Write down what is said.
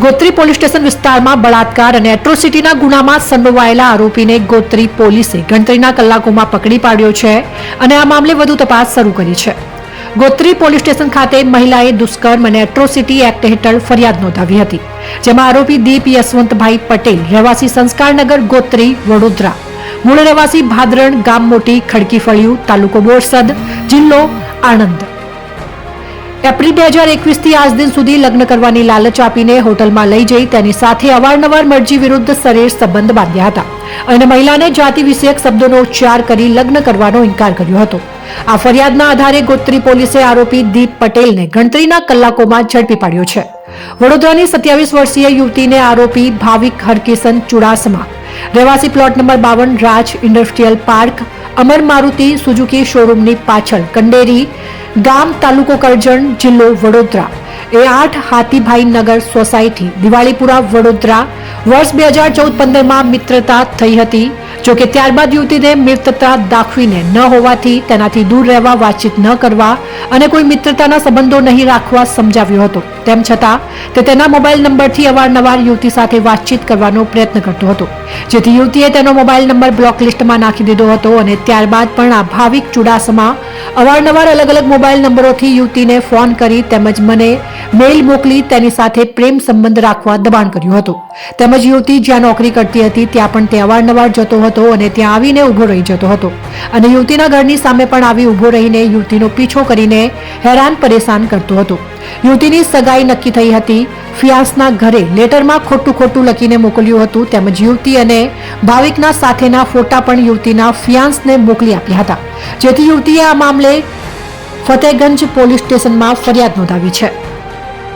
Gotri police station વિસ્તારમાં બળાત્કાર અને એટ્રોસિટીના ગુનામાં સંડોવાયેલા આરોપીને ગોત્રી પોલીસે ગણતરીના કલાકોમાં પકડી પાડ્યો છે અને આ મામલે વધુ તપાસ શરૂ કરી છે. ગોત્રી પોલીસ સ્ટેશન ખાતે મહિલાએ દુષ્કર્મ અને એટ્રોસિટી એક્ટ હેઠળ ફરિયાદ નોંધાવી હતી, જેમાં આરોપી દીપ યશવંતભાઈ પટેલ, રહેવાસી સંસ્કારનગર, ગોત્રી, વડોદરા, મૂળ રહેવાસી ભાદરણ, ગામ મોટી ખડકીફળિયું, તાલુકો બોરસદ, જિલ્લો આણંદ, એપ્રિલ 2021 થી આજ દિન સુધી લગ્ન કરવાની લાલચ આપીને હોટલમાં લઈ જઈ તેની સાથે અવારનવાર મરજી વિરુદ્ધ શરીર સંબંધ બાંધ્યા હતા અને મહિલાને જાતિ વિષયક શબ્દોનો ઉચ્ચાર કરી લગ્ન કરવાનો ઇનકાર કર્યો હતો. આ ફરિયાદના આધારે ગોત્રી પોલીસે આરોપી દીપ પટેલને ગણતરીના કલાકોમાં ઝડપી પાડ્યો છે. વડોદરાની 27 વર્ષીય યુવતીને આરોપી ભાવિક હરકિશન ચુડાસમા, રહેવાસી પ્લોટ નંબર 52, રાજ ઇન્ડસ્ટ્રીયલ પાર્ક, અમર મારુતિ સુઝુકી શોરૂમની પાછળ, કંડેરી ગામ, તાલુકો કરજણ, જિલ્લો વડોદરા, A8 હાથીભાઈ નગર સોસાયટી, દિવાળીપુરા, વડોદરા, વર્ષ 2014-15માં મિત્રતા થઈ હતી. જોકે ત્યારબાદ યુવતીને મિત્રતા દાખવીને ન હોવાથી તેનાથી દૂર રહેવા, વાતચીત ન કરવા અને કોઈ મિત્રતાના સંબંધો નહીં રાખવા સમજાવ્યો હતો. તેમ છતાં તે તેના મોબાઈલ નંબરથી અવારનવાર યુવતી સાથે વાતચીત કરવાનો પ્રયત્ન કરતો હતો, જેથી યુવતીએ તેનો મોબાઈલ નંબર બ્લોક લિસ્ટમાં નાખી દીધો હતો અને ત્યારબાદ પણ આ ભાવિક ચુડાસમા અવારનવાર અલગ અલગ મોબાઈલ નંબરોથી યુવતીને ફોન કરી તેમજ મને મેઇલ મોકલી તેની સાથે પ્રેમ સંબંધ રાખવા દબાણ કર્યું હતું. તેમજ યુવતી જ્યાં નોકરી કરતી હતી ત્યાં પણ તે અવારનવાર જતો હતો અને ત્યાં આવીને ઊભો રહી જતો હતો અને યુવતીના ઘરની સામે પણ આવી ઊભો રહીને યુવતીનો પીછો કરીને હેરાન પરેશાન કરતો હતો. યુવતીની સગાઈ નક્કી થઈ હતી. ફિયાન્સના ઘરે લેટરમાં ખોટું લખીને મોકલ્યું હતું તેમજ યુવતી અને ભાવિકના સાથેના ફોટા પણ યુવતીના ફિયાન્સને મોકલી આપ્યા હતા, જેથી યુવતીએ આ મામલે ફતેહગંજ પોલીસ સ્ટેશનમાં ફરિયાદ નોંધાવી છે.